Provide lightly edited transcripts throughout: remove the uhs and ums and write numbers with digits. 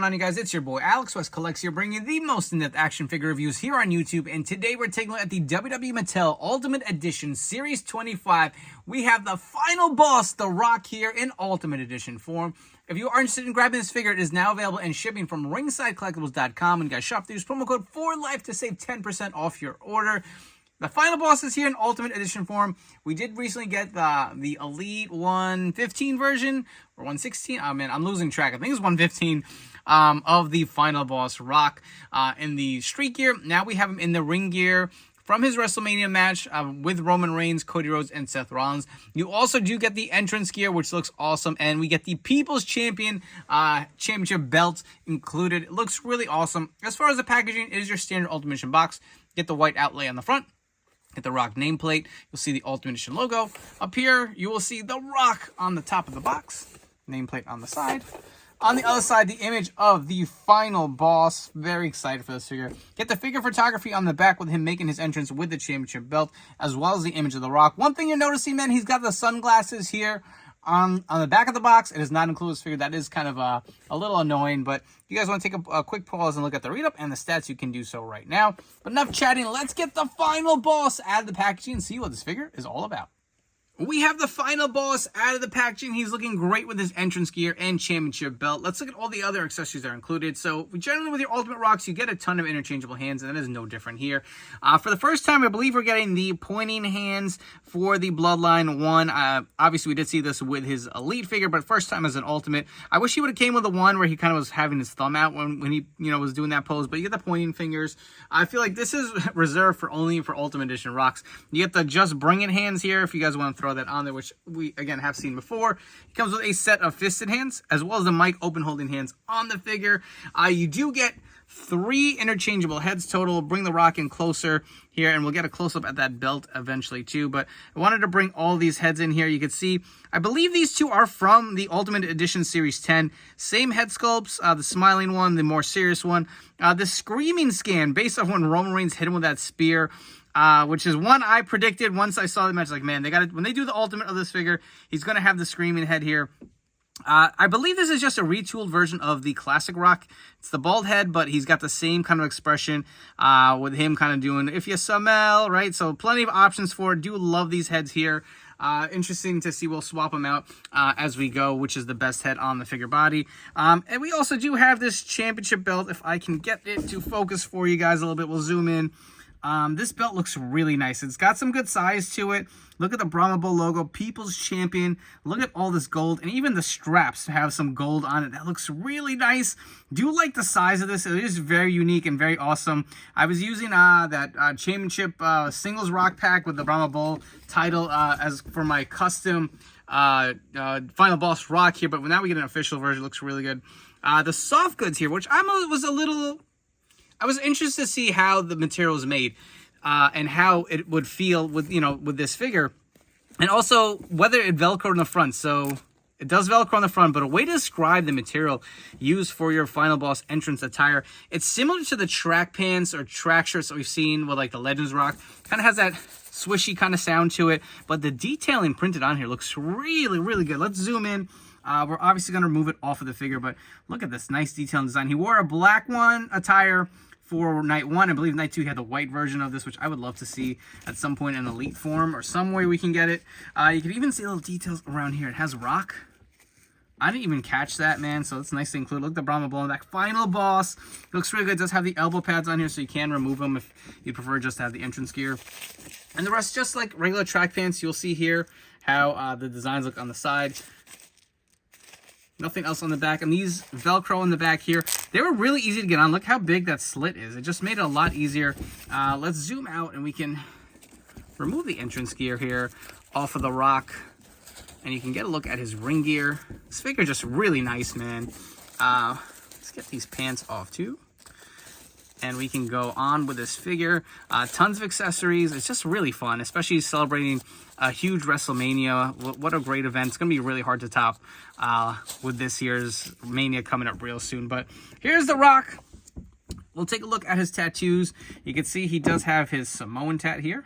on, you guys? It's your boy Alex West Collects here, bringing you the most in-depth action figure reviews here on YouTube. And today we're taking a look at the WWE Mattel Ultimate Edition Series 25. We have the final boss, The Rock, here in Ultimate Edition form. If you are interested in grabbing this figure, it is now available and shipping from ringsidecollectibles.com. And you guys shop, use promo code FORLIFE to save 10% off your order. The final boss is here in Ultimate Edition form. We did recently get the Elite 115 version, or 116. Oh man, I'm losing track. I think it's 115 of the final boss, Rock, in the street gear. Now we have him in the ring gear from his WrestleMania match with Roman Reigns, Cody Rhodes, and Seth Rollins. You also do get the entrance gear, which looks awesome, and we get the People's Champion Championship belt included. It looks really awesome. As far as the packaging, it is your standard Ultimate Edition box. Get the white outlay on the front. Get the Rock nameplate. You'll see the Ultimate Edition logo. Up here, you will see the Rock on the top of the box. Nameplate on the side. On the other side, the image of the final boss. Very excited for this figure. Get the figure photography on the back with him making his entrance with the championship belt, as well as the image of the Rock. One thing you're noticing, man, he's got the sunglasses here on the back of the box. It does not include this figure. That is kind of a little annoying, but if you guys want to take a quick pause and look at the read-up and the stats, you can do so right now. But enough chatting. Let's get the final boss out of the packaging and see what this figure is all about. We have the final boss out of the packaging. He's looking great with his entrance gear and championship belt. Let's look at all the other accessories that are included. So generally with your Ultimate Rocks, you get a ton of interchangeable hands, and that is no different here. For the first time, I believe we're getting the pointing hands for the Bloodline 1. Obviously, we did see this with his Elite figure, but first time as an Ultimate. I wish he would have came with the one where he kind of was having his thumb out when he was doing that pose, but you get the pointing fingers. I feel like this is reserved for only for Ultimate Edition Rocks. You get the Just Bring It hands here if you guys want to throw that on there, which we again have seen before. He comes with a set of fisted hands as well as the mic open holding hands on the figure. You do get 3 interchangeable heads total. Bring the Rock in closer here, and we'll get a close-up at that belt eventually too, but I wanted to bring all these heads in here. You can see, I believe these two are from the Ultimate Edition Series 10. Same head sculpts, the smiling one, the more serious one. The screaming scan, based off when Roman Reigns hit him with that spear, which is one I predicted once I saw the match. Like, man, they got it when they do the Ultimate of this figure. He's going to have the screaming head here. I believe this is just a retooled version of the classic Rock. It's the bald head, but he's got the same kind of expression with him kind of doing if you smell, right? So plenty of options for it. Do love these heads here. Interesting to see. We'll swap them out as we go, which is the best head on the figure body. And we also do have this championship belt. If I can get it to focus for you guys a little bit, we'll zoom in. This belt looks really nice. It's got some good size to it. Look at the Brahma Bull logo, People's Champion. Look at all this gold, and even the straps have some gold on it. That looks really nice. Do like the size of this. It is very unique and very awesome. I was using that championship singles Rock pack with the Brahma Bull title as for my custom final boss Rock here, but now we get an official version. It looks really good. The soft goods here, which I was interested to see how the material is made and how it would feel with with this figure, and also whether it Velcroed in the front. So it does Velcro on the front, but a way to describe the material used for your final boss entrance attire, it's similar to the track pants or track shirts that we've seen with like the Legends Rock. Kind of has that swishy kind of sound to it, but the detailing printed on here looks really, really good. Let's zoom in. We're obviously going to remove it off of the figure, but look at this nice detailing design. He wore a black one attire for night 1. I believe night 2 he had the white version of this, which I would love to see at some point in Elite form or some way we can get it. You can even see little details around here. It has Rock. I didn't even catch that, man, so it's nice to include. Look at the Brahma Bull in that final boss. It looks really good. It does have the elbow pads on here, so you can remove them if you prefer just to have the entrance gear. And the rest, just like regular track pants, you'll see here how the designs look on the side. Nothing else on the back. And these Velcro in the back here, they were really easy to get on. Look how big that slit is. It just made it a lot easier. Let's zoom out and we can remove the entrance gear here off of the Rock. And you can get a look at his ring gear. This figure just really nice, man. Let's get these pants off too. And we can go on with this figure. Tons of accessories. It's just really fun, especially celebrating a huge WrestleMania. What a great event. It's going to be really hard to top with this year's Mania coming up real soon. But here's The Rock. We'll take a look at his tattoos. You can see he does have his Samoan tat here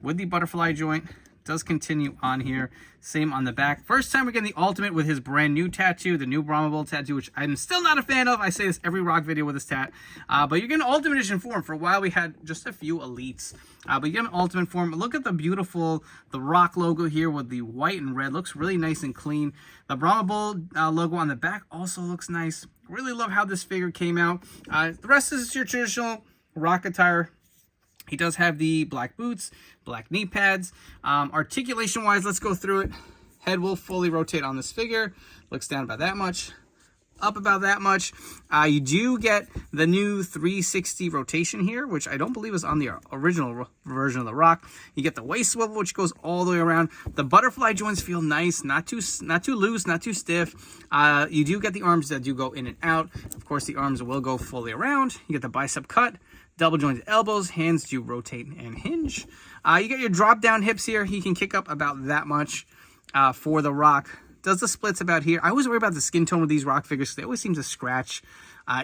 with the butterfly joint. does continue on here. Same on the back. First time we're getting the Ultimate with his brand new tattoo, the new Brahma Bull tattoo, which I'm still not a fan of. I say this every Rock video with this tat. But you're getting Ultimate Edition form. For a while we had just a few Elites. But you get an Ultimate form. Look at the beautiful, the Rock logo here with the white and red. Looks really nice and clean. The Brahma Bull logo on the back also looks nice. Really love how this figure came out. The rest is your traditional Rock attire. He does have the black boots, black knee pads. Articulation-wise, let's go through it. Head will fully rotate on this figure. Looks down about that much. Up about that much. You do get the new 360 rotation here, which I don't believe is on the original version of the Rock. You get the waist swivel, which goes all the way around. The butterfly joints feel nice, not too loose, not too stiff. You do get the arms that do go in and out. Of course, the arms will go fully around. You get the bicep cut. Double jointed elbows, hands do rotate and hinge. You get your drop down hips here. He can kick up about that much for the Rock. Does the splits about here. I always worry about the skin tone with these Rock figures because they always seem to scratch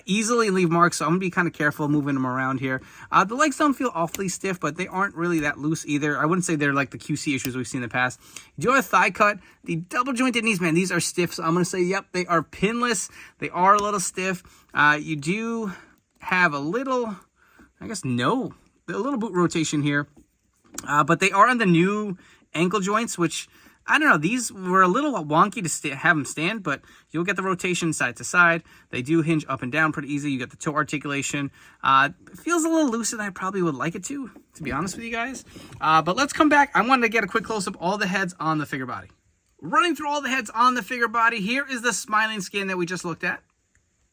easily and leave marks, so I'm going to be kind of careful moving them around here. The legs don't feel awfully stiff, but they aren't really that loose either. I wouldn't say they're like the QC issues we've seen in the past. You do have a thigh cut. The double jointed knees, man, these are stiff, so I'm going to say, yep, they are pinless. They are a little stiff. You do have a little... I guess no, a little boot rotation here, but they are on the new ankle joints, which, I don't know, these were a little wonky to have them stand, but you'll get the rotation side to side. They do hinge up and down pretty easy. You get the toe articulation. It feels a little looser than I probably would like it to be honest with you guys. But let's come back. I wanted to get a quick close-up of all the heads on the figure body. Running through all the heads on the figure body, here is the smiling skin that we just looked at.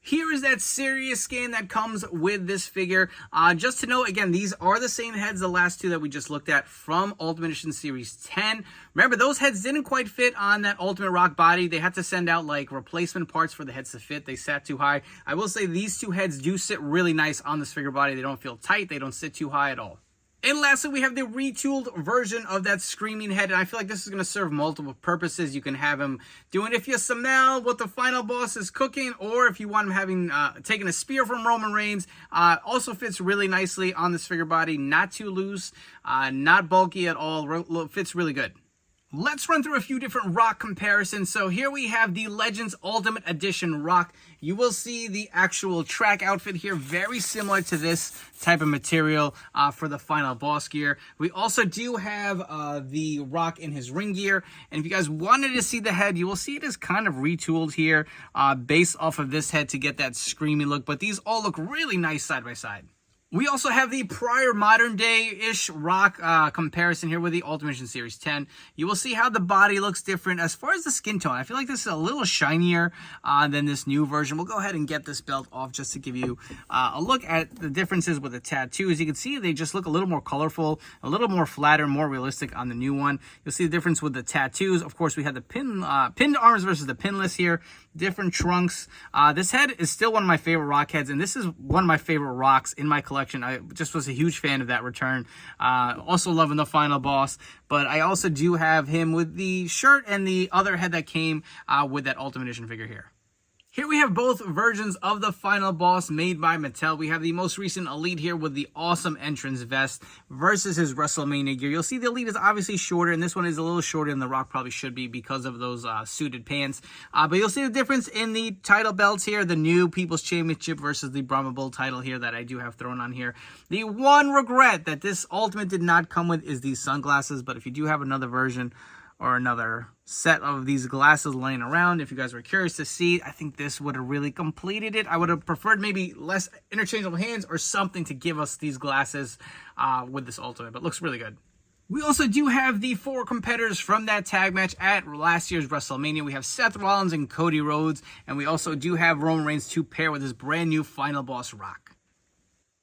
Here is that serious skin that comes with this figure. Just to note, again, these are the same heads, the last two that we just looked at from Ultimate Edition Series 10. Remember, those heads didn't quite fit on that Ultimate Rock body. They had to send out, like, replacement parts for the heads to fit. They sat too high. I will say these two heads do sit really nice on this figure body. They don't feel tight. They don't sit too high at all. And lastly, we have the retooled version of that Screaming head, and I feel like this is going to serve multiple purposes. You can have him doing if you smell what the final boss is cooking, or if you want him having taking a spear from Roman Reigns. Also fits really nicely on this figure body. Not too loose, not bulky at all. Fits really good. Let's run through a few different Rock comparisons. So here we have the Legends Ultimate Edition Rock. You will see the actual track outfit here, very similar to this type of material for the final boss gear. We also do have the Rock in his ring gear. And if you guys wanted to see the head, you will see it is kind of retooled here based off of this head to get that Screaming look. But these all look really nice side by side. We also have the prior modern day-ish Rock comparison here with the Ultimate Edition Series 10. You will see how the body looks different. As far as the skin tone, I feel like this is a little shinier than this new version. We'll go ahead and get this belt off just to give you a look at the differences with the tattoos. You can see they just look a little more colorful, a little more flatter, more realistic on the new one. You'll see the difference with the tattoos. Of course, we have the pinned arms versus the pinless here. Different trunks. This head is still one of my favorite Rock heads, and this is one of my favorite Rocks in my collection. I just was a huge fan of that return. Also loving the final boss, but I also do have him with the shirt and the other head that came with that Ultimate Edition figure here. Here we have both versions of the final boss made by Mattel. We have the most recent Elite here with the awesome entrance vest versus his WrestleMania gear. You'll see the Elite is obviously shorter, and this one is a little shorter than the Rock probably should be because of those suited pants. But you'll see the difference in the title belts here, the new People's Championship versus the Brahma Bull title here that I do have thrown on here. The one regret that this Ultimate did not come with is these sunglasses, but if you do have another version or another set of these glasses laying around, if you guys were curious to see, I think this would have really completed it. I would have preferred maybe less interchangeable hands or something to give us these glasses with this Ultimate, but looks really good. We also do have the 4 competitors from that tag match at last year's WrestleMania. We have Seth Rollins and Cody Rhodes, and we also do have Roman Reigns to pair with his brand new final boss Rock.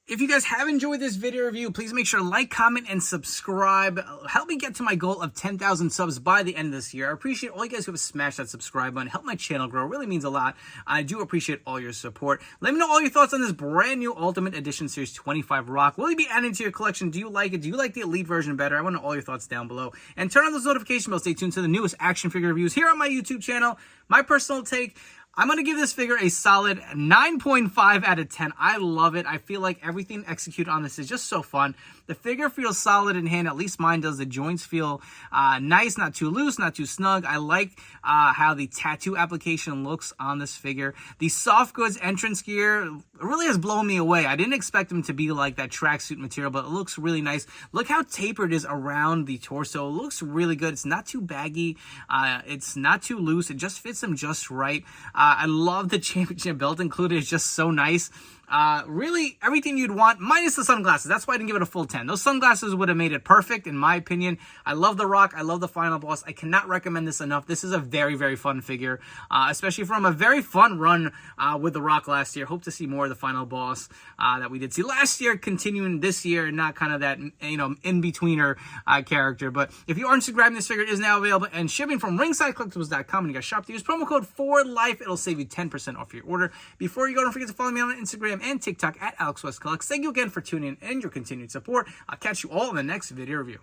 If you guys have enjoyed this video review, please make sure to like, comment, and subscribe. Help me get to my goal of 10,000 subs by the end of this year. I appreciate all you guys who have smashed that subscribe button. Help my channel grow. It really means a lot. I do appreciate all your support. Let me know all your thoughts on this brand new Ultimate Edition Series 25 Rock. Will you be adding to your collection? Do you like it? Do you like the Elite version better? I want to know all your thoughts down below. And turn on those notification bells. Stay tuned to the newest action figure reviews here on my YouTube channel. My personal take, I'm going to give this figure a solid 9.5 out of 10. I love it. I feel like everything executed on this is just so fun. The figure feels solid in hand, at least mine does. The joints feel nice, not too loose, not too snug. I like how the tattoo application looks on this figure. The soft goods entrance gear really has blown me away. I didn't expect him to be like that tracksuit material, but it looks really nice. Look how tapered it is around the torso. It looks really good. It's not too baggy. It's not too loose. It just fits him just right. I love the championship belt included. It's just so nice. Really everything you'd want, minus the sunglasses. That's why I didn't give it a full 10. Those sunglasses would have made it perfect, in my opinion. I love The Rock. I love the final boss. I cannot recommend this enough. This is a very, very fun figure, especially from a very fun run with The Rock last year. Hope to see more of the final boss that we did see last year, continuing this year, and not kind of that, in-betweener character. But if you aren't grabbing this figure, it is now available and shipping from ringsidecollectibles.com. And you guys shop to use promo code FORLIFE. It'll save you 10% off your order. Before you go, don't forget to follow me on Instagram and TikTok at AlexWestCollects. Thank you again for tuning in and your continued support. I'll catch you all in the next video review.